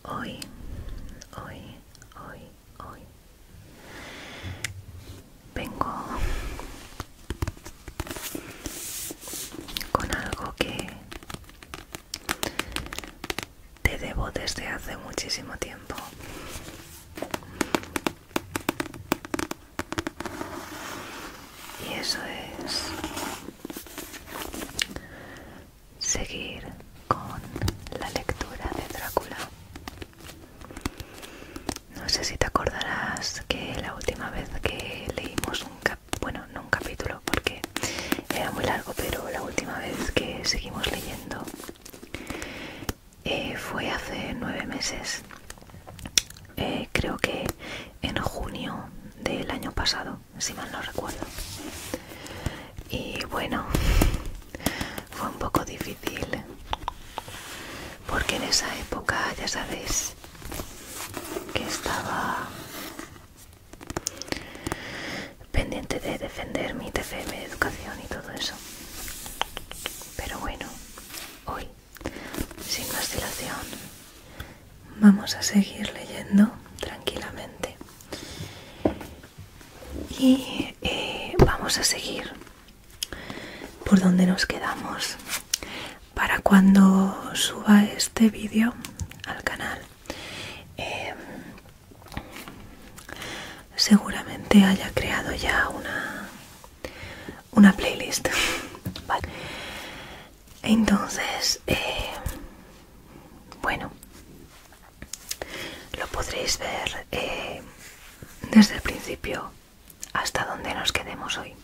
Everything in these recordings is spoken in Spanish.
hoy, hoy, hoy, hoy vengo con algo que te debo desde hace muchísimo tiempo. Y eso es seguir con la lectura de Drácula. No sé si te acordarás que la última vez que leímos no un capítulo porque era muy largo, pero la última vez que seguimos leyendo fue hace 9 meses. Creo que en junio del año pasado, si mal no recuerdo. Y bueno, fue un poco difícil porque en esa época ya sabes que estaba pendiente de defender mi TFM de educación y todo eso. Pero bueno, hoy, sin más dilación, vamos a seguir leyendo tranquilamente y vamos a seguir por donde nos quedamos. Para cuando suba este vídeo al canal, seguramente haya creado ya una playlist. Vale. Entonces, bueno, lo podréis ver desde el principio hasta donde nos quedemos hoy.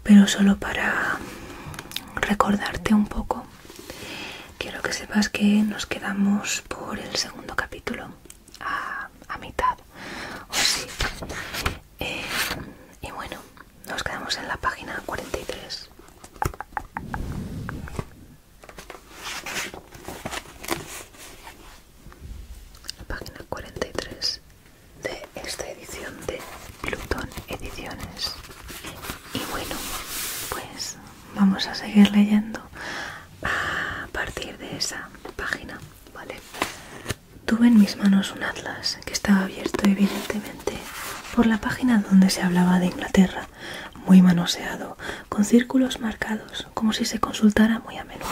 Pero solo para recordarte un poco, quiero que sepas que nos quedamos por el segundo capítulo, a mitad, o sí. Y bueno, nos quedamos en la página 43. La página 43 de esta edición de Plutón Ediciones. Y bueno, pues vamos a seguir leyendo a partir de esa página, ¿vale? Tuve en mis manos un atlas que estaba abierto evidentemente por la página donde se hablaba de Inglaterra, muy manoseado, con círculos marcados, como si se consultara muy a menudo.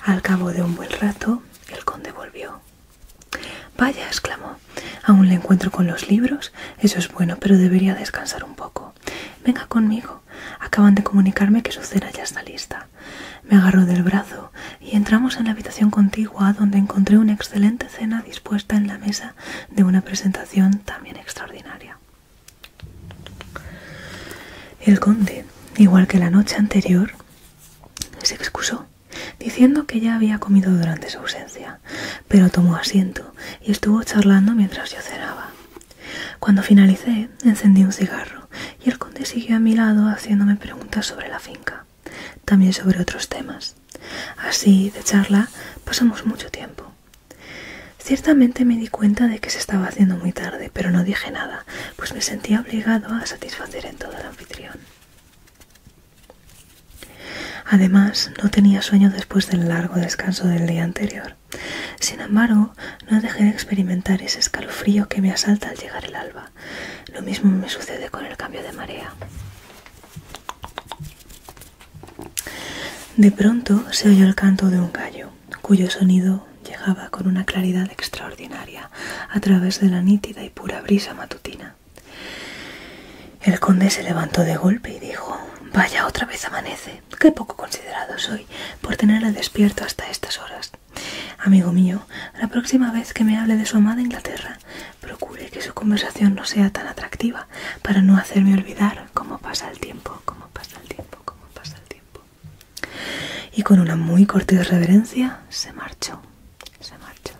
Al cabo de un buen rato, el conde volvió. «Vaya», exclamó, «aún le encuentro con los libros. Eso es bueno, pero debería descansar un poco. Venga conmigo. Acaban de comunicarme que su cena ya está lista». Me agarró del brazo y entramos en la habitación contigua, donde encontré una excelente cena dispuesta en la mesa de una presentación también extraordinaria. El conde, igual que la noche anterior, se excusó, diciendo que ya había comido durante su ausencia, pero tomó asiento y estuvo charlando mientras yo cenaba. Cuando finalicé, encendí un cigarro y el conde siguió a mi lado haciéndome preguntas sobre la finca, también sobre otros temas. Así, de charla, pasamos mucho tiempo. Ciertamente me di cuenta de que se estaba haciendo muy tarde, pero no dije nada, pues me sentía obligado a satisfacer en todo al anfitrión. Además, no tenía sueño después del largo descanso del día anterior. Sin embargo, no dejé de experimentar ese escalofrío que me asalta al llegar el alba. Lo mismo me sucede con el cambio de marea. De pronto se oyó el canto de un gallo, cuyo sonido llegaba con una claridad extraordinaria a través de la nítida y pura brisa matutina. El conde se levantó de golpe y dijo: «Vaya, otra vez amanece. Qué poco considerado soy por tenerle despierto hasta estas horas. Amigo mío, la próxima vez que me hable de su amada Inglaterra, procure que su conversación no sea tan atractiva, para no hacerme olvidar cómo pasa el tiempo, cómo pasa el tiempo, cómo pasa el tiempo». Y con una muy cortés reverencia se marchó. Se marchó.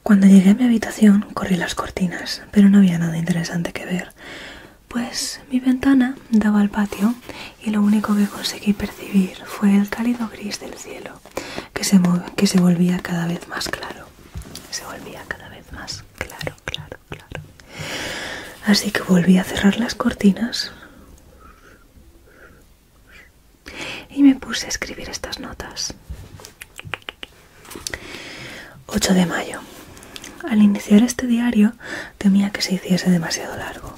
Cuando llegué a mi habitación, corrí las cortinas, pero no había nada interesante que ver, pues mi ventana daba al patio y lo único que conseguí percibir fue el cálido gris del cielo, que se volvía cada vez más claro. Se volvía cada vez más claro. Así que volví a cerrar las cortinas y me puse a escribir estas notas. 8 de mayo. Al iniciar este diario temía que se hiciese demasiado largo,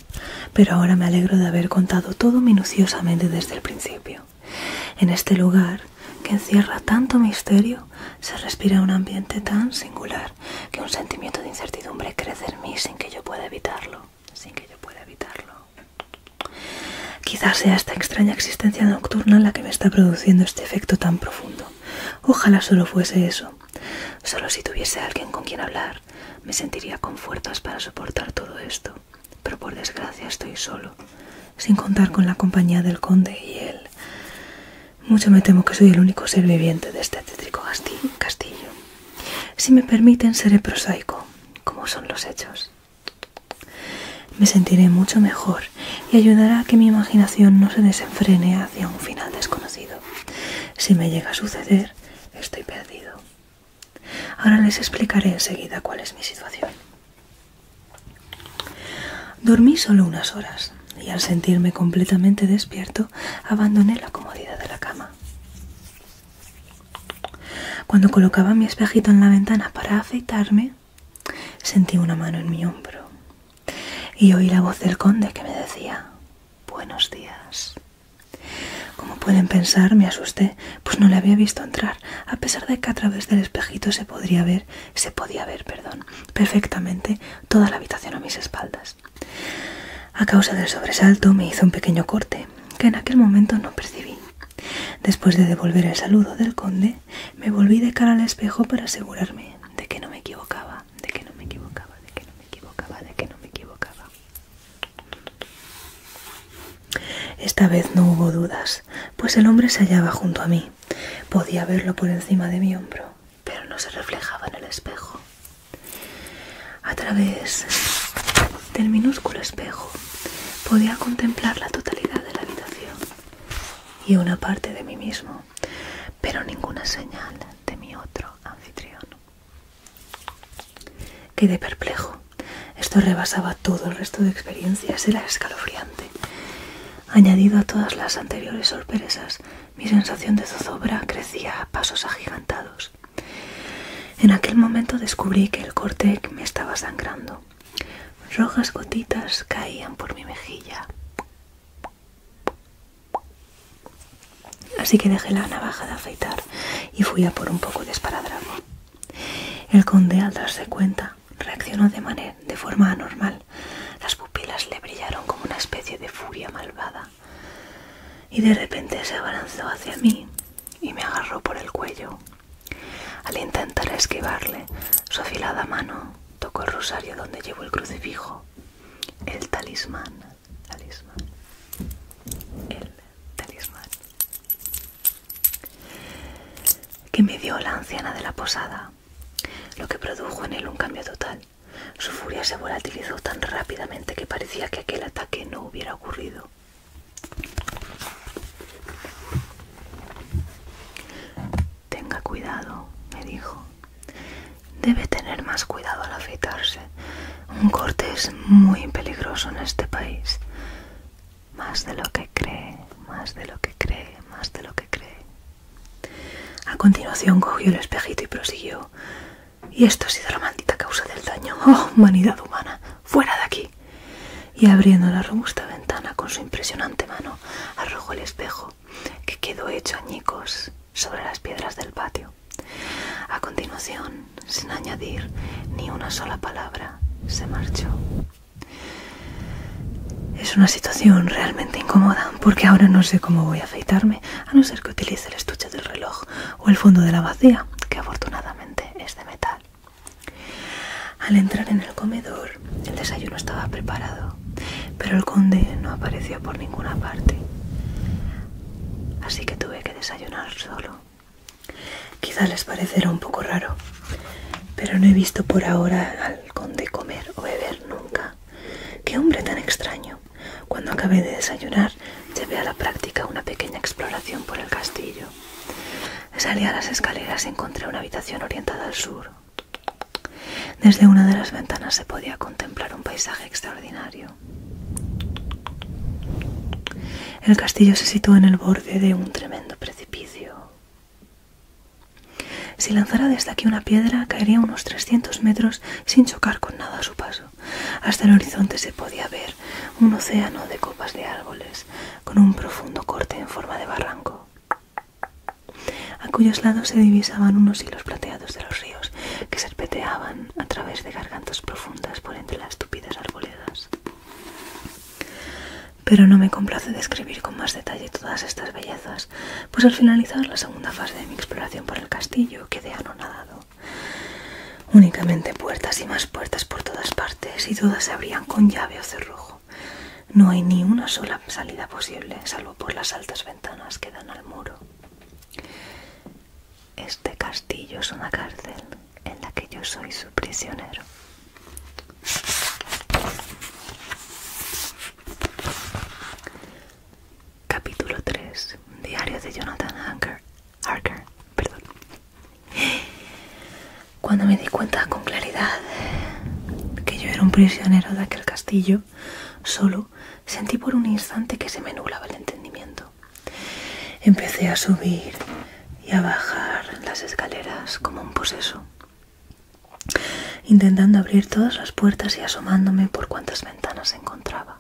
pero ahora me alegro de haber contado todo minuciosamente desde el principio. En este lugar, que encierra tanto misterio, se respira un ambiente tan singular que un sentimiento de incertidumbre crece en mí sin que yo pueda evitarlo. Quizás sea esta extraña existencia nocturna la que me está produciendo este efecto tan profundo. Ojalá solo fuese eso. Solo si tuviese alguien con quien hablar, me sentiría con fuerzas para soportar todo esto. Pero por desgracia estoy solo, sin contar con la compañía del conde y él. Mucho me temo que soy el único ser viviente de este tétrico castillo. Si me permiten, seré prosaico, como son los hechos. Me sentiré mucho mejor y ayudará a que mi imaginación no se desenfrene hacia un final desconocido. Si me llega a suceder, estoy perdido. Ahora les explicaré enseguida cuál es mi situación. Dormí solo unas horas y al sentirme completamente despierto, abandoné la comodidad de la cama. Cuando colocaba mi espejito en la ventana para afeitarme, sentí una mano en mi hombro y oí la voz del conde que me decía: «Buenos días». Como pueden pensar, me asusté, pues no le había visto entrar, a pesar de que a través del espejito se podía ver perfectamente toda la habitación a mis espaldas. A causa del sobresalto me hizo un pequeño corte, que en aquel momento no percibí. Después de devolver el saludo del conde, me volví de cara al espejo para asegurarme de que no me equivocaba. Esta vez no hubo dudas, pues el hombre se hallaba junto a mí. Podía verlo por encima de mi hombro, pero no se reflejaba en el espejo. A través del minúsculo espejo podía contemplar la totalidad de la habitación y una parte de mí mismo, pero ninguna señal de mi otro anfitrión. Quedé perplejo. Esto rebasaba todo el resto de experiencias, era escalofriante. Añadido a todas las anteriores sorpresas, mi sensación de zozobra crecía a pasos agigantados. En aquel momento descubrí que el corte me estaba sangrando. Rojas gotitas caían por mi mejilla. Así que dejé la navaja de afeitar y fui a por un poco de esparadrapo. El conde, al darse cuenta, reaccionó de forma anormal. Las pupilas le brillaron como una especie de furia malvada. Y de repente se abalanzó hacia mí y me agarró por el cuello. Al intentar esquivarle, su afilada mano tocó el rosario donde llevo el crucifijo. El talismán. Que me dio la anciana de la posada, lo que produjo en él un cambio total. Su furia se volatilizó tan rápidamente que parecía que aquel ataque no hubiera ocurrido. «Tenga cuidado», me dijo. «Debe tener más cuidado al afeitarse. Un corte es muy peligroso en este país. Más de lo que cree. A continuación cogió el espejito y prosiguió: «Y esto ha sido la maldita causa del daño. ¡Oh, humanidad humana! ¡Fuera de aquí!» Y abriendo la robusta ventana con su impresionante mano, arrojó el espejo, que quedó hecho añicos sobre las piedras del patio. A continuación, sin añadir ni una sola palabra, se marchó. Es una situación realmente incómoda, porque ahora no sé cómo voy a afeitarme, a no ser que utilice el estuche del reloj o el fondo de la vacía, que afortunadamente es de metal. Al entrar en el comedor, el desayuno estaba preparado, pero el conde no apareció por ninguna parte. Así que tuve que desayunar solo. Quizá les parecerá un poco raro, pero no he visto por ahora al conde comer o beber nunca. ¡Qué hombre tan extraño! Cuando acabé de desayunar, llevé a la práctica una pequeña exploración por el castillo. Salí a las escaleras y encontré una habitación orientada al sur. Desde una de las ventanas se podía contemplar un paisaje extraordinario. El castillo se sitúa en el borde de un tremendo precipicio. Si lanzara desde aquí una piedra, caería unos 300 metros sin chocar con nada a su paso. Hasta el horizonte se podía ver un océano de copas de árboles, con un profundo corte en forma de barranco, a cuyos lados se divisaban unos hilos plateados de los ríos que serpenteaban a través de gargantas profundas por entre las tupidas arboledas. Pero no me complace describir con más detalle todas estas bellezas, pues al finalizar la segunda fase de mi exploración por el castillo quedé anonadado. Únicamente puertas y más puertas por todas partes, y todas se abrían con llave o cerrojo. No hay ni una sola salida posible, salvo por las altas ventanas que dan al muro. Este castillo es una cárcel en la que yo soy su prisionero. Capítulo 3. Diario de Jonathan Harker. Cuando me di cuenta con claridad que yo era un prisionero de aquel castillo, solo sentí por un instante que se me nublaba el entendimiento. Empecé a subir y a bajar las escaleras como un poseso, intentando abrir todas las puertas y asomándome por cuantas ventanas encontraba.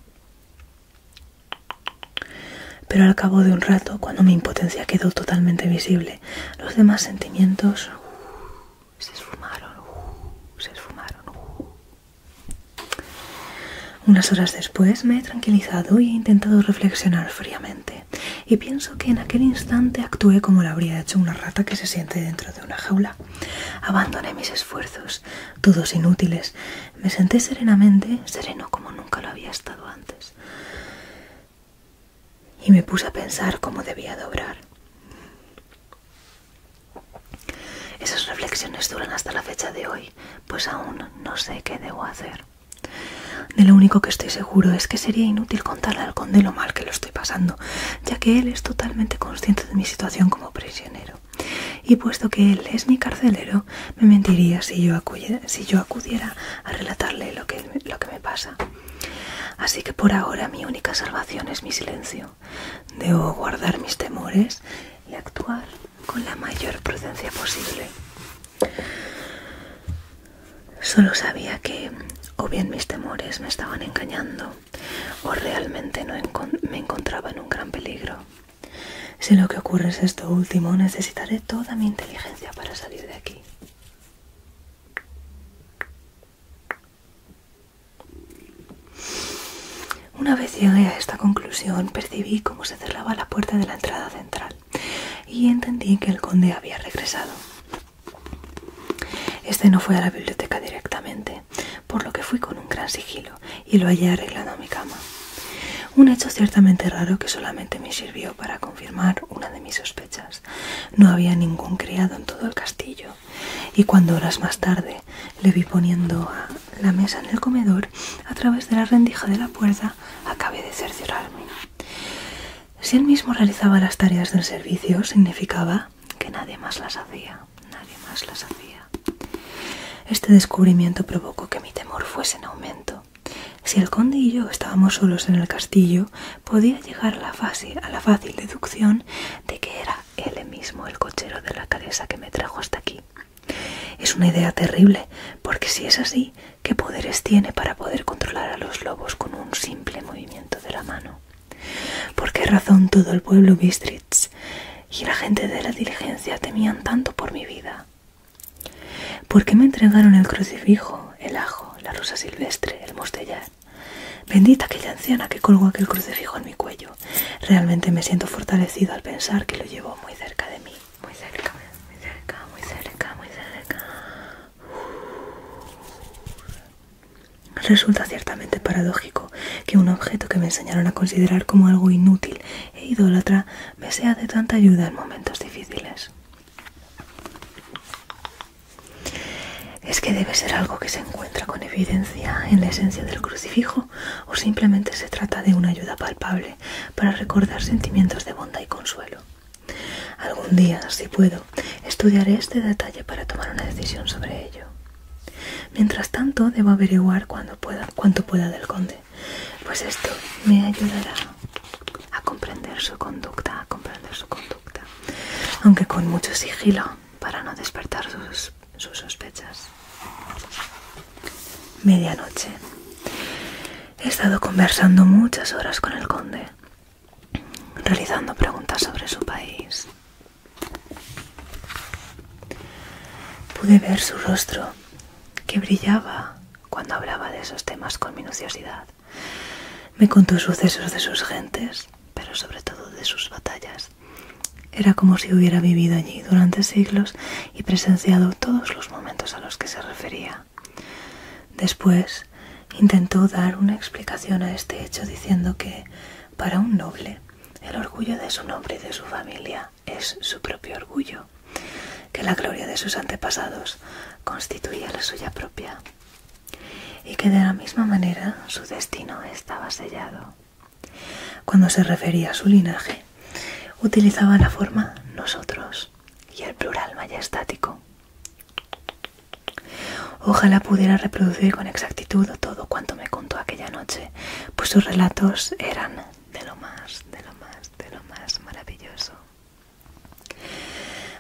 Pero al cabo de un rato, cuando mi impotencia quedó totalmente visible, los demás sentimientos se esfumaron. Unas horas después me he tranquilizado y he intentado reflexionar fríamente, y pienso que en aquel instante actué como lo habría hecho una rata que se siente dentro de una jaula. Abandoné mis esfuerzos, todos inútiles. Me senté sereno como nunca lo había estado antes, y me puse a pensar cómo debía de obrar. Esas reflexiones duran hasta la fecha de hoy, pues aún no sé qué debo hacer. De lo único que estoy seguro es que sería inútil contarle al conde lo mal que lo estoy pasando, ya que él es totalmente consciente de mi situación como prisionero. Y puesto que él es mi carcelero, me mentiría si yo acudiera a relatarle lo que me pasa. Así que por ahora mi única salvación es mi silencio. Debo guardar mis temores y actuar con la mayor prudencia posible. Solo sabía que o bien mis temores me estaban engañando, o realmente no me encontraba en un gran peligro. Si lo que ocurre es esto último, necesitaré toda mi inteligencia para salir de aquí. Una vez llegué a esta conclusión, percibí cómo se cerraba la puerta de la entrada central, y entendí que el conde había regresado. Este no fue a la biblioteca directamente, por lo que fui con un gran sigilo y lo hallé arreglando mi cama. Un hecho ciertamente raro que solamente me sirvió para confirmar una de mis sospechas. No había ningún criado en todo el castillo, y cuando horas más tarde le vi poniendo la mesa en el comedor, a través de la rendija de la puerta acabé de cerciorarme. Si él mismo realizaba las tareas del servicio, significaba que nadie más las hacía. Este descubrimiento provocó que mi temor fuese en aumento. Si el conde y yo estábamos solos en el castillo, podía llegar a la fácil deducción de que era él mismo el cochero de la calesa que me trajo hasta aquí. Es una idea terrible, porque si es así, ¿qué poderes tiene para poder controlar a los lobos con un simple movimiento de la mano? ¿Por qué razón todo el pueblo Bistritz y la gente de la diligencia temían tanto por mi vida? ¿Por qué me entregaron el crucifijo, el ajo, la rosa silvestre, el mostellar? Bendita aquella anciana que colgó aquel crucifijo en mi cuello. Realmente me siento fortalecido al pensar que lo llevó muy cerca de mí. Muy cerca. Resulta ciertamente paradójico que un objeto que me enseñaron a considerar como algo inútil e idólatra me sea de tanta ayuda en momentos difíciles. ¿Es que debe ser algo que se encuentra con evidencia en la esencia del crucifijo, o simplemente se trata de una ayuda palpable para recordar sentimientos de bondad y consuelo? Algún día, si puedo, estudiaré este detalle para tomar una decisión sobre ello. Mientras tanto, debo averiguar cuanto pueda del conde, pues esto me ayudará a comprender su conducta, aunque con mucho sigilo, para no despertar Medianoche. He estado conversando muchas horas con el conde, realizando preguntas sobre su país. Pude ver su rostro, que brillaba cuando hablaba de esos temas con minuciosidad. Me contó sucesos de sus gentes, pero sobre todo de sus batallas. Era como si hubiera vivido allí durante siglos y presenciado todos los momentos a los que se refería. Después intentó dar una explicación a este hecho diciendo que, para un noble, el orgullo de su nombre y de su familia es su propio orgullo, que la gloria de sus antepasados constituía la suya propia, y que de la misma manera su destino estaba sellado. Cuando se refería a su linaje, utilizaba la forma nosotros y el plural majestático. Ojalá pudiera reproducir con exactitud todo cuanto me contó aquella noche, pues sus relatos eran de lo más maravilloso.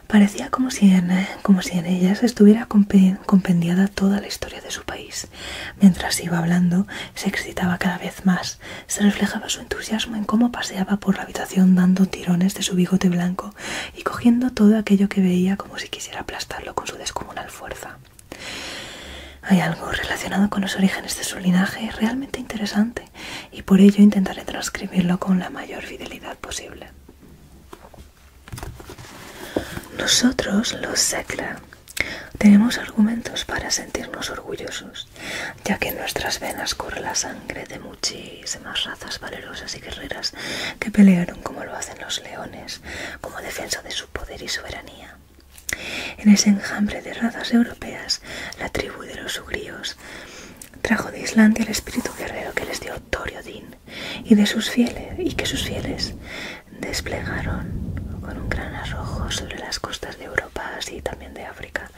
Parecía como si en ellas estuviera compendiada toda la historia de su país. Mientras iba hablando, se excitaba cada vez más. Se reflejaba su entusiasmo en cómo paseaba por la habitación dando tirones de su bigote blanco y cogiendo todo aquello que veía como si quisiera aplastarlo con su descomunal fuerza. Hay algo relacionado con los orígenes de su linaje realmente interesante, y por ello intentaré transcribirlo con la mayor fidelidad posible. Nosotros, los Sekla, tenemos argumentos para sentirnos orgullosos, ya que en nuestras venas corre la sangre de muchísimas razas valerosas y guerreras que pelearon como lo hacen los leones, como defensa de su poder y soberanía. En ese enjambre de razas europeas, la tribu de los ugríos trajo de Islandia el espíritu guerrero que les dio Thorodin y que sus fieles desplegaron con un gran arrojo sobre las costas de Europa, así también de África,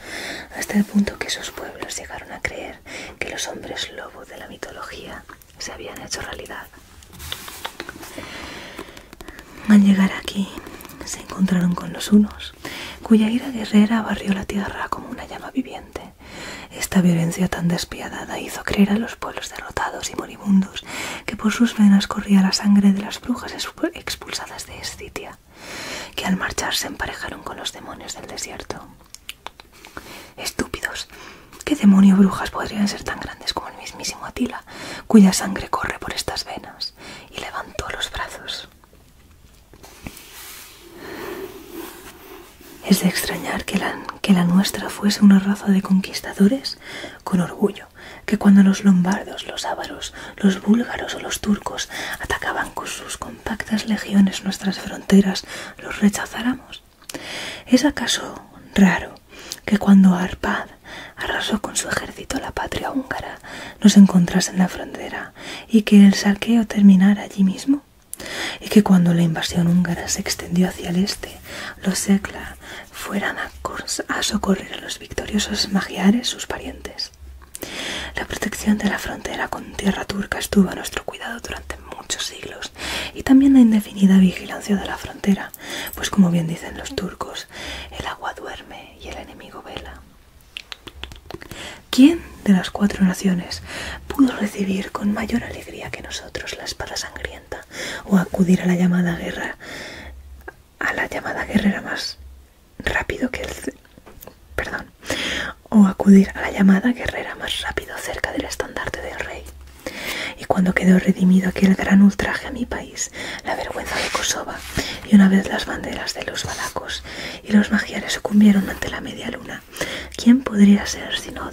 hasta el punto que esos pueblos llegaron a creer que los hombres lobo de la mitología se habían hecho realidad. Al llegar aquí, se encontraron con los hunos, cuya ira guerrera barrió la tierra como una llama viviente. Esta violencia tan despiadada hizo creer a los pueblos derrotados y moribundos que por sus venas corría la sangre de las brujas expulsadas de Escitia, que al marchar se emparejaron con los demonios del desierto. Estúpidos, ¿qué demonio o brujas podrían ser tan grandes como el mismísimo Atila, cuya sangre corre por estas venas? Y levantó los brazos. Es de extrañar que la nuestra fuese una raza de conquistadores con orgullo, que cuando los lombardos, los ávaros, los búlgaros o los turcos atacaban con sus compactas legiones nuestras fronteras, los rechazáramos. ¿Es acaso raro que cuando Arpad arrasó con su ejército la patria húngara nos encontrase en la frontera y que el saqueo terminara allí mismo? Y que cuando la invasión húngara se extendió hacia el este, los Sekla fueran a socorrer a los victoriosos magiares, sus parientes. La protección de la frontera con tierra turca estuvo a nuestro cuidado durante muchos siglos, y también la indefinida vigilancia de la frontera, pues como bien dicen los turcos, el agua duerme y el enemigo vela. ¿Quién de las 4 naciones pudo recibir con mayor alegría que nosotros la espada sangrienta o acudir a la llamada guerrera más rápido cerca del estandarte del rey? Y cuando quedó redimido aquel gran ultraje a mi país, la vergüenza de Kosova, y una vez las banderas de los valacos y los magiares sucumbieron ante la media luna, ¿quién podría ser sino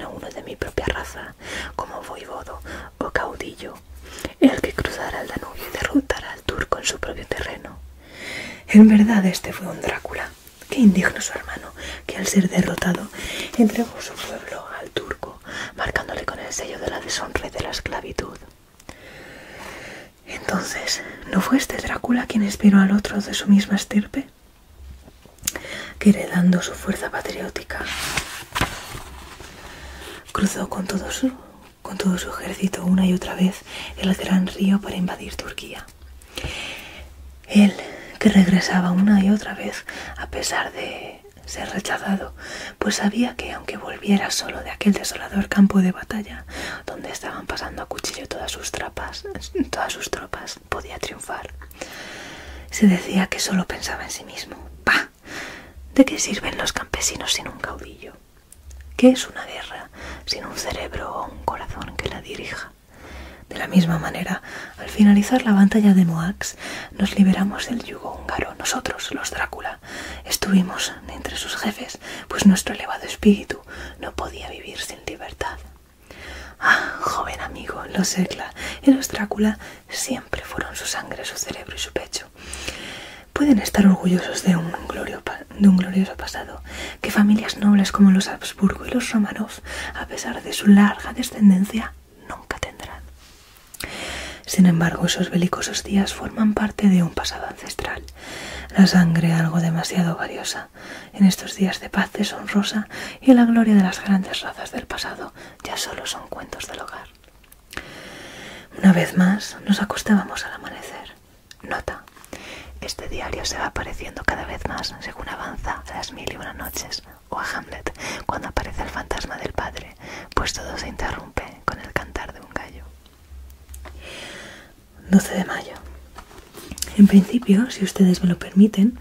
uno de mi propia raza, como voivodo o caudillo, el que cruzara el Danubio y derrotara al turco en su propio terreno? En verdad este fue un Drácula. Qué indigno su hermano, que al ser derrotado entregó su pueblo al turco, marcándole con el sello de la deshonra y de la esclavitud. Entonces, ¿no fue este Drácula quien inspiró al otro de su misma estirpe, que heredando su fuerza patriótica cruzó con todo su ejército una y otra vez el gran río para invadir Turquía? Él, que regresaba una y otra vez a pesar de ser rechazado, pues sabía que aunque volviera solo de aquel desolador campo de batalla, donde estaban pasando a cuchillo todas sus tropas, podía triunfar. Se decía que solo pensaba en sí mismo. ¡Bah! ¿De qué sirven los campesinos sin un caudillo? ¿Qué es una guerra sin un cerebro o un corazón que la dirija? De la misma manera, al finalizar la batalla de Moax, nos liberamos del yugo húngaro. Nosotros, los Drácula, estuvimos entre sus jefes, pues nuestro elevado espíritu no podía vivir sin libertad. Ah, joven amigo, los Ekla y los Drácula siempre fueron su sangre, su cerebro y su pecho. Pueden estar orgullosos de un glorioso pasado que familias nobles como los Habsburgo y los Romanov, a pesar de su larga descendencia, nunca tendrán. Sin embargo, esos belicosos días forman parte de un pasado ancestral, la sangre algo demasiado valiosa. En estos días de paz deshonrosa y la gloria de las grandes razas del pasado ya solo son cuentos del hogar. Una vez más, nos acostábamos al amanecer. Nota: este diario se va pareciendo cada vez más según avanza a las 1001 noches, o a Hamlet cuando aparece el fantasma del padre, pues todo se interrumpe con el cantar de un gallo. 12 de mayo. En principio, si ustedes me lo permiten,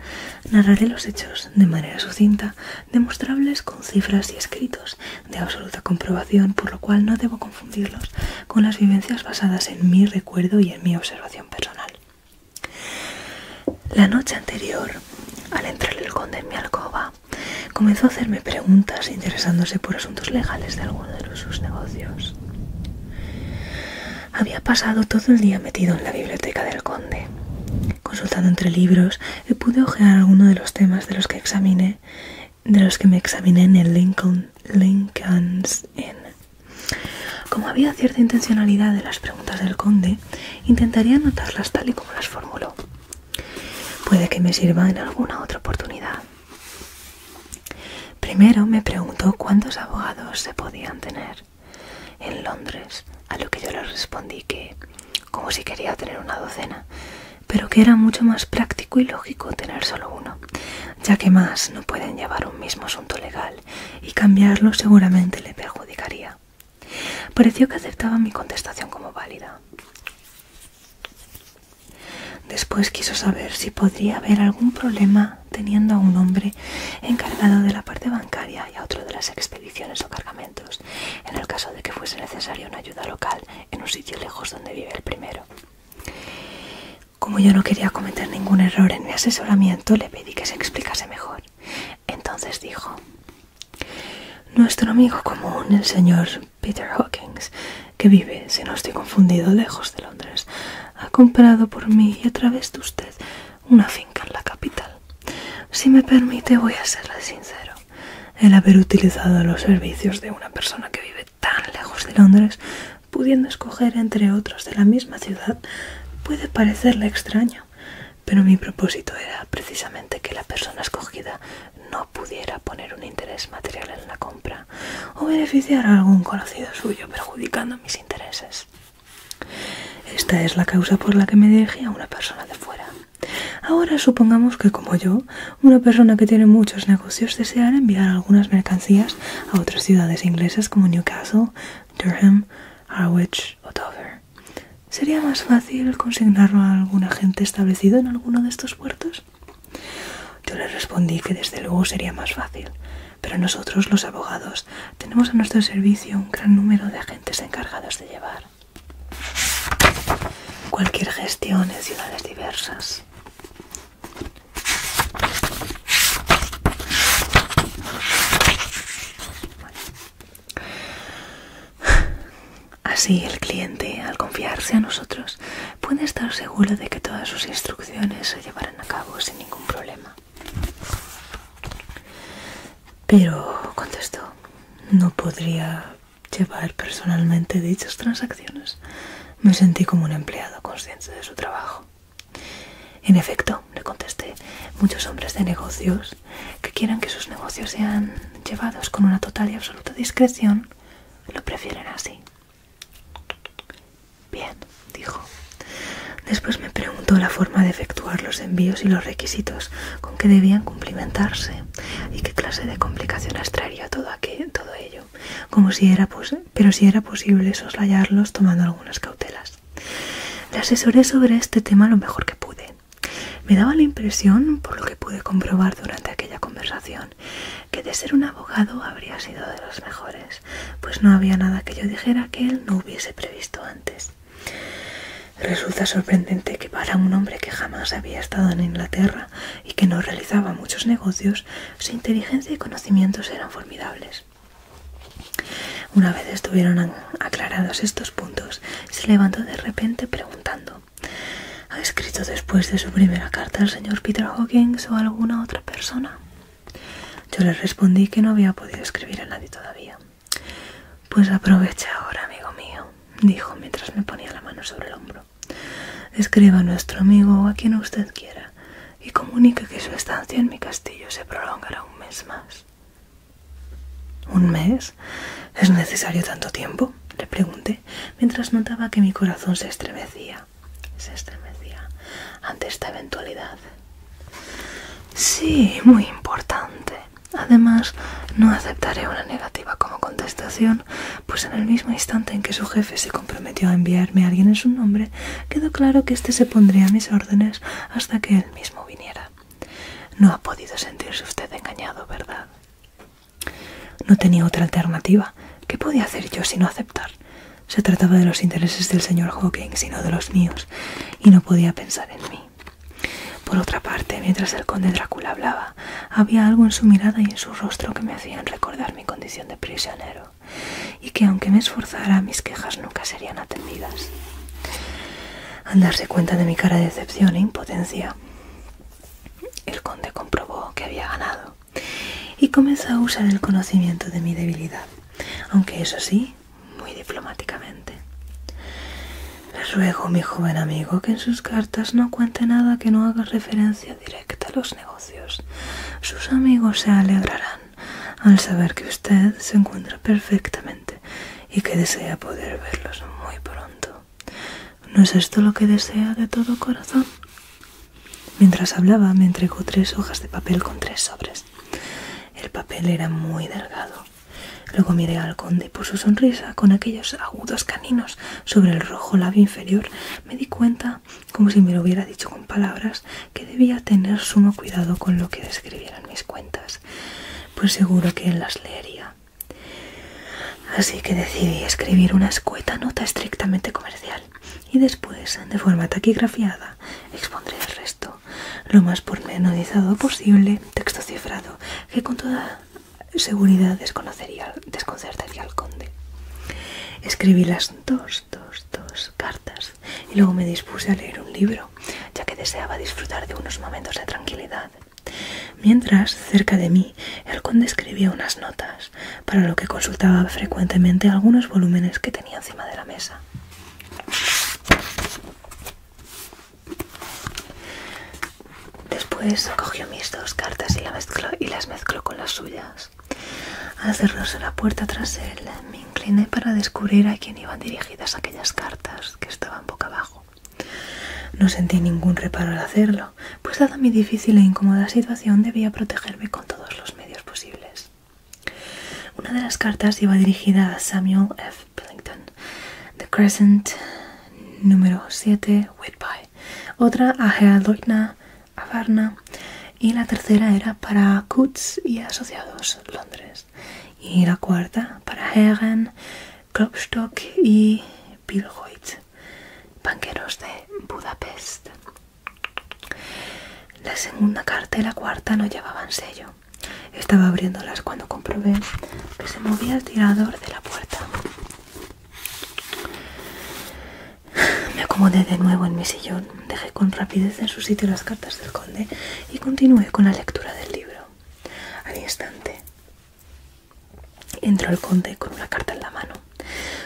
narraré los hechos de manera sucinta, demostrables con cifras y escritos de absoluta comprobación, por lo cual no debo confundirlos con las vivencias basadas en mi recuerdo y en mi observación personal. La noche anterior, al entrar el conde en mi alcoba, comenzó a hacerme preguntas interesándose por asuntos legales de alguno de sus negocios. Había pasado todo el día metido en la biblioteca del conde, consultando entre libros, y pude ojear algunos de los temas de los que me examiné en el Lincoln's Inn. Como había cierta intencionalidad de las preguntas del conde, intentaría anotarlas tal y como las formuló. Puede que me sirva en alguna otra oportunidad. Primero me preguntó cuántos abogados se podían tener en Londres, a lo que yo le respondí que, como si quería tener una docena, pero que era mucho más práctico y lógico tener solo uno, ya que más no pueden llevar un mismo asunto legal y cambiarlo seguramente le perjudicaría. Pareció que aceptaba mi contestación como válida. Después quiso saber si podría haber algún problema teniendo a un hombre encargado de la parte bancaria y a otro de las expediciones o cargamentos, en el caso de que fuese necesaria una ayuda local en un sitio lejos donde vive el primero. Como yo no quería cometer ningún error en mi asesoramiento, le pedí que se explicase mejor. Entonces dijo: nuestro amigo común, el señor Peter Hawkins, que vive, si no estoy confundido, lejos de Londres, ha comprado por mí y a través de usted una finca en la capital. Si me permite, voy a serle sincero. El haber utilizado los servicios de una persona que vive tan lejos de Londres, pudiendo escoger entre otros de la misma ciudad, puede parecerle extraño, pero mi propósito era precisamente que la persona escogida no pudiera poner un interés material en la compra o beneficiar a algún conocido suyo perjudicando mis intereses. Esta es la causa por la que me dirigí a una persona de fuera. Ahora supongamos que, como yo, una persona que tiene muchos negocios deseara enviar algunas mercancías a otras ciudades inglesas como Newcastle, Durham, Harwich o Dover. ¿Sería más fácil consignarlo a algún agente establecido en alguno de estos puertos? Yo le respondí que desde luego sería más fácil, pero nosotros, los abogados, tenemos a nuestro servicio un gran número de agentes encargados de llevar cualquier gestión en ciudades diversas. Así el cliente, al confiarse a nosotros, puede estar seguro de que todas sus instrucciones se llevarán a cabo sin ningún problema. Pero, contestó, no podría llevar personalmente dichas transacciones. Me sentí como un empleado consciente de su trabajo. En efecto, le contesté, muchos hombres de negocios que quieran que sus negocios sean llevados con una total y absoluta discreción, lo prefieren así. Bien, dijo. Después me preguntó la forma de efectuar los envíos y los requisitos con que debían cumplimentarse y qué clase de complicaciones traería todo ello, pero si era posible soslayarlos tomando algunas cautelas. Le asesoré sobre este tema lo mejor que pude. Me daba la impresión, por lo que pude comprobar durante aquella conversación, que de ser un abogado habría sido de los mejores, pues no había nada que yo dijera que él no hubiese previsto antes. Resulta sorprendente que para un hombre que jamás había estado en Inglaterra y que no realizaba muchos negocios, su inteligencia y conocimientos eran formidables. Una vez estuvieron aclarados estos puntos, se levantó de repente preguntando: ¿ha escrito después de su primera carta al señor Peter Hawkins o a alguna otra persona? Yo le respondí que no había podido escribir a nadie todavía. Pues aproveche ahora, amigo mío, dijo mientras me ponía la mano sobre el hombro. Escriba a nuestro amigo o a quien usted quiera y comunique que su estancia en mi castillo se prolongará un mes más. ¿Un mes? ¿Es necesario tanto tiempo?, le pregunté, mientras notaba que mi corazón se estremecía ante esta eventualidad. Sí, muy importante. Además, no aceptaré una negativa como contestación, pues en el mismo instante en que su jefe se comprometió a enviarme a alguien en su nombre, quedó claro que éste se pondría a mis órdenes hasta que él mismo viniera. No ha podido sentirse usted engañado, ¿verdad? No tenía otra alternativa. ¿Qué podía hacer yo sino aceptar? Se trataba de los intereses del señor Hawkins y no de los míos, y no podía pensar en mí. Por otra parte, mientras el conde Drácula hablaba, había algo en su mirada y en su rostro que me hacían recordar mi condición de prisionero, y que aunque me esforzara, mis quejas nunca serían atendidas. Al darse cuenta de mi cara de decepción e impotencia, el conde comprobó que había ganado, y comenzó a usar el conocimiento de mi debilidad, aunque eso sí, muy diplomáticamente. Le ruego, mi joven amigo, que en sus cartas no cuente nada que no haga referencia directa a los negocios. Sus amigos se alegrarán al saber que usted se encuentra perfectamente y que desea poder verlos muy pronto. ¿No es esto lo que desea de todo corazón? Mientras hablaba, me entregó 3 hojas de papel con 3 sobres. El papel era muy delgado. Luego miré al conde y por su sonrisa, con aquellos agudos caninos sobre el rojo labio inferior, me di cuenta, como si me lo hubiera dicho con palabras, que debía tener sumo cuidado con lo que describieran mis cuentas, pues seguro que él las leería. Así que decidí escribir una escueta nota estrictamente comercial y después, de forma taquigrafiada, expondré el resto, lo más pormenorizado posible, texto cifrado, que con toda seguridad desconcertaría al conde. Escribí las dos cartas y luego me dispuse a leer un libro, ya que deseaba disfrutar de unos momentos de tranquilidad. Mientras, cerca de mí, el conde escribía unas notas, para lo que consultaba frecuentemente algunos volúmenes que tenía encima de la mesa. Después cogió mis 2 cartas y las mezcló con las suyas. Al cerrarse la puerta tras él, me incliné para descubrir a quién iban dirigidas aquellas cartas, que estaban boca abajo. No sentí ningún reparo al hacerlo, pues dada mi difícil e incómoda situación debía protegerme con todos los medios posibles. Una de las cartas iba dirigida a Samuel F. Billington, The Crescent, número 7, Whitby. Otra a Herr Leutner, a Varna, y la tercera era para Coutts y Asociados, Londres, y la cuarta para Herren, Klopstock y Pilhoit, banqueros de Budapest. La segunda carta y la cuarta no llevaban sello. Estaba abriéndolas cuando comprobé que se movía el tirador de la puerta. Me acomodé de nuevo en mi sillón, dejé con rapidez en su sitio las cartas del conde y continué con la lectura del libro. Al instante entró el conde con una carta en la mano.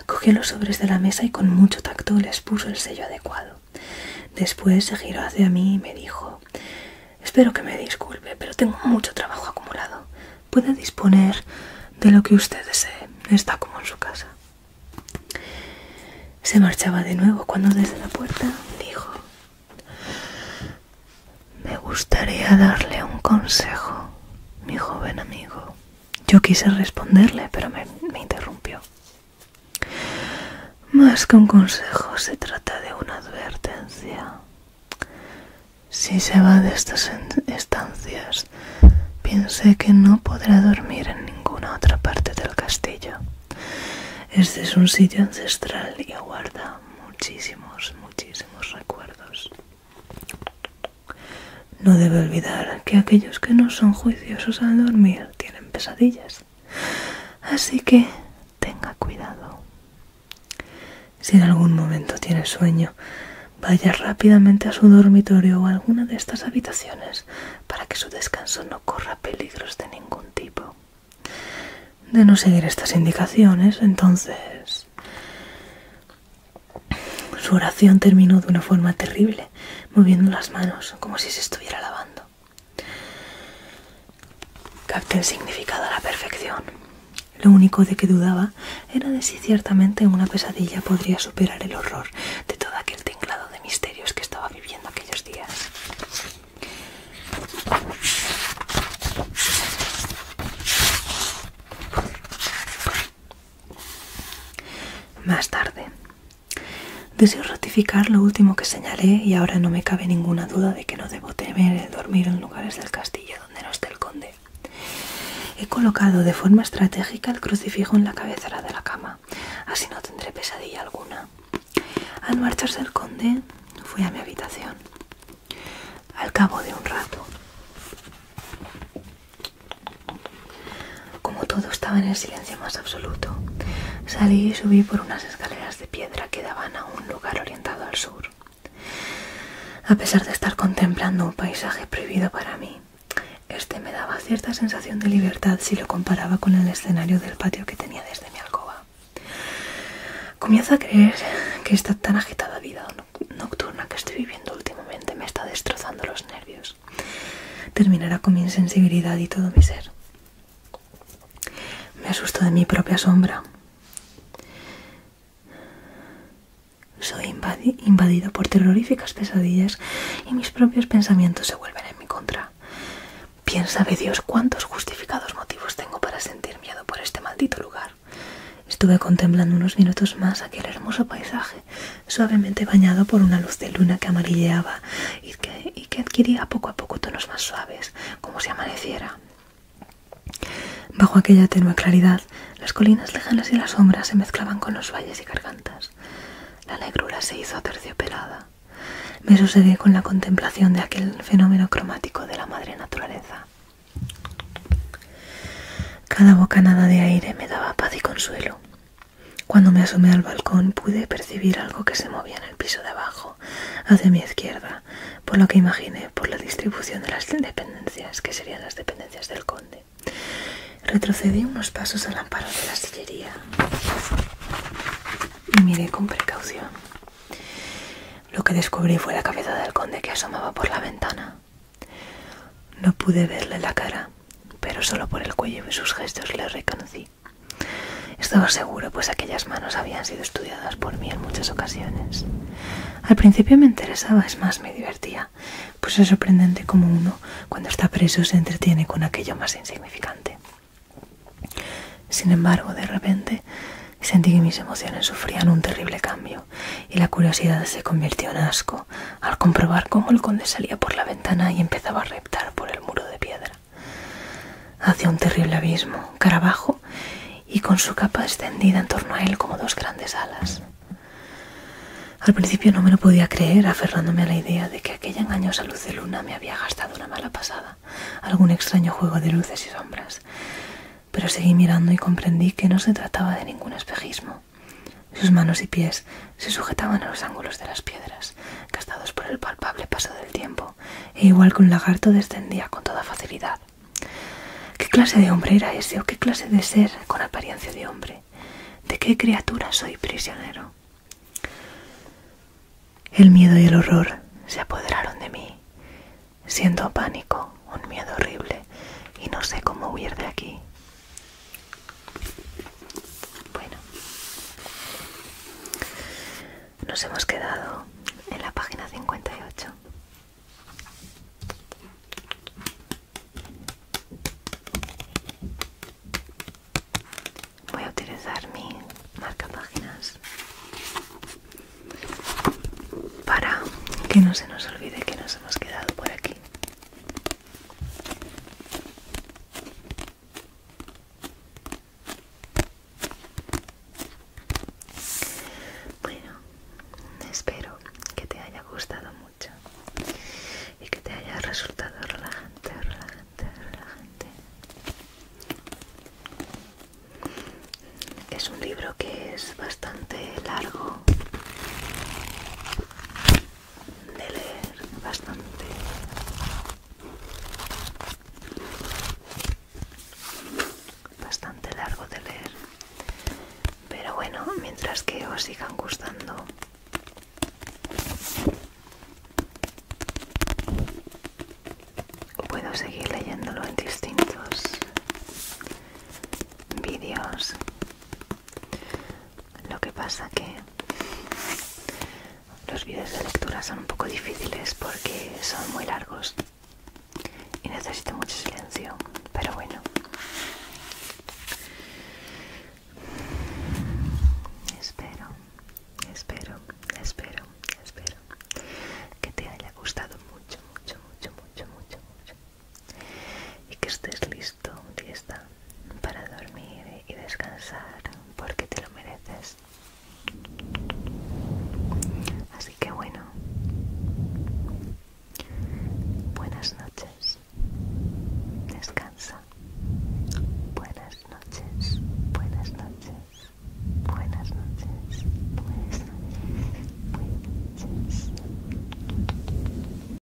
Cogió los sobres de la mesa y con mucho tacto les puso el sello adecuado. Después se giró hacia mí y me dijo: «Espero que me disculpe, pero tengo mucho trabajo acumulado. Puede disponer de lo que usted desee. Está como en su casa». Se marchaba de nuevo cuando desde la puerta dijo: gustaría darle un consejo, mi joven amigo. Yo quise responderle, pero me interrumpió. Más que un consejo, se trata de una advertencia. Si se va de estas estancias, piense que no podrá dormir en ninguna otra parte del castillo. Este es un sitio ancestral y guarda muchísimos recuerdos. No debe olvidar que aquellos que no son juiciosos al dormir tienen pesadillas. Así que tenga cuidado. Si en algún momento tiene sueño, vaya rápidamente a su dormitorio o a alguna de estas habitaciones para que su descanso no corra peligros de ningún tipo. De no seguir estas indicaciones, entonces su oración terminó de una forma terrible, moviendo las manos como si se estuviera lavando. Capté el significado a la perfección. Lo único de que dudaba era de si ciertamente una pesadilla podría superar el horror de todo aquel tinglado de misterios que estaba viviendo aquellos días. Más tarde. Deseo ratificar lo último que señalé y ahora no me cabe ninguna duda de que no debo temer el dormir en lugares del castillo donde no esté el conde. He colocado de forma estratégica el crucifijo en la cabecera de la cama, así no tendré pesadilla alguna. Al marcharse el conde, fui a mi habitación. Al cabo de un rato, como todo estaba en el silencio más absoluto, salí y subí por unas escaleras de piedra que daban a un lugar orientado al sur. A pesar de estar contemplando un paisaje prohibido para mí, este me daba cierta sensación de libertad si lo comparaba con el escenario del patio que tenía desde mi alcoba. Comienzo a creer que esta tan agitada vida nocturna que estoy viviendo últimamente me está destrozando los nervios. Terminará con mi insensibilidad y todo mi ser. Me asusto de mi propia sombra. Soy invadido por terroríficas pesadillas y mis propios pensamientos se vuelven en mi contra. Bien sabe Dios cuántos justificados motivos tengo para sentir miedo por este maldito lugar. Estuve contemplando unos minutos más aquel hermoso paisaje, suavemente bañado por una luz de luna que amarilleaba y que adquiría poco a poco tonos más suaves, como si amaneciera. Bajo aquella tenue claridad, las colinas lejanas y las sombras se mezclaban con los valles y gargantas. La negrura se hizo aterciopelada. Me sosegué con la contemplación de aquel fenómeno cromático de la madre naturaleza. Cada bocanada de aire me daba paz y consuelo. Cuando me asomé al balcón pude percibir algo que se movía en el piso de abajo, hacia mi izquierda, por lo que imaginé por la distribución de las dependencias, que serían las dependencias del conde. Retrocedí unos pasos al amparo de la sillería y miré con precaución. Lo que descubrí fue la cabeza del conde que asomaba por la ventana. No pude verle la cara, pero solo por el cuello y sus gestos le reconocí. Estaba seguro, pues aquellas manos habían sido estudiadas por mí en muchas ocasiones. Al principio me interesaba, es más, me divertía, pues es sorprendente cómo uno, cuando está preso, se entretiene con aquello más insignificante. Sin embargo, de repente, sentí que mis emociones sufrían un terrible cambio y la curiosidad se convirtió en asco al comprobar cómo el conde salía por la ventana y empezaba a reptar por el muro de piedra hacia un terrible abismo, cara abajo y con su capa extendida en torno a él como dos grandes alas. Al principio no me lo podía creer, aferrándome a la idea de que aquella engañosa luz de luna me había gastado una mala pasada, algún extraño juego de luces y sombras. Pero seguí mirando y comprendí que no se trataba de ningún espejismo. Sus manos y pies se sujetaban a los ángulos de las piedras, gastados por el palpable paso del tiempo, e igual que un lagarto descendía con toda facilidad. ¿Qué clase de hombre era ese, o qué clase de ser con apariencia de hombre? ¿De qué criatura soy prisionero? El miedo y el horror se apoderaron de mí. Siento pánico, un miedo horrible, y no sé cómo huir de aquí. Bueno, nos hemos quedado en la página 58. resultado relajante, relajante, relajante. Es un libro que es bastante largo de leer, bastante largo de leer, pero bueno, mientras que os sigan gustando, puedo seguir leyéndolo en distintos vídeos. Lo que pasa que los vídeos de lectura son un poco difíciles porque son muy largos y necesito mucho silencio, pero bueno. Espero que te haya gustado mucho y que estés listo, lista para dormir y descansar porque te lo mereces.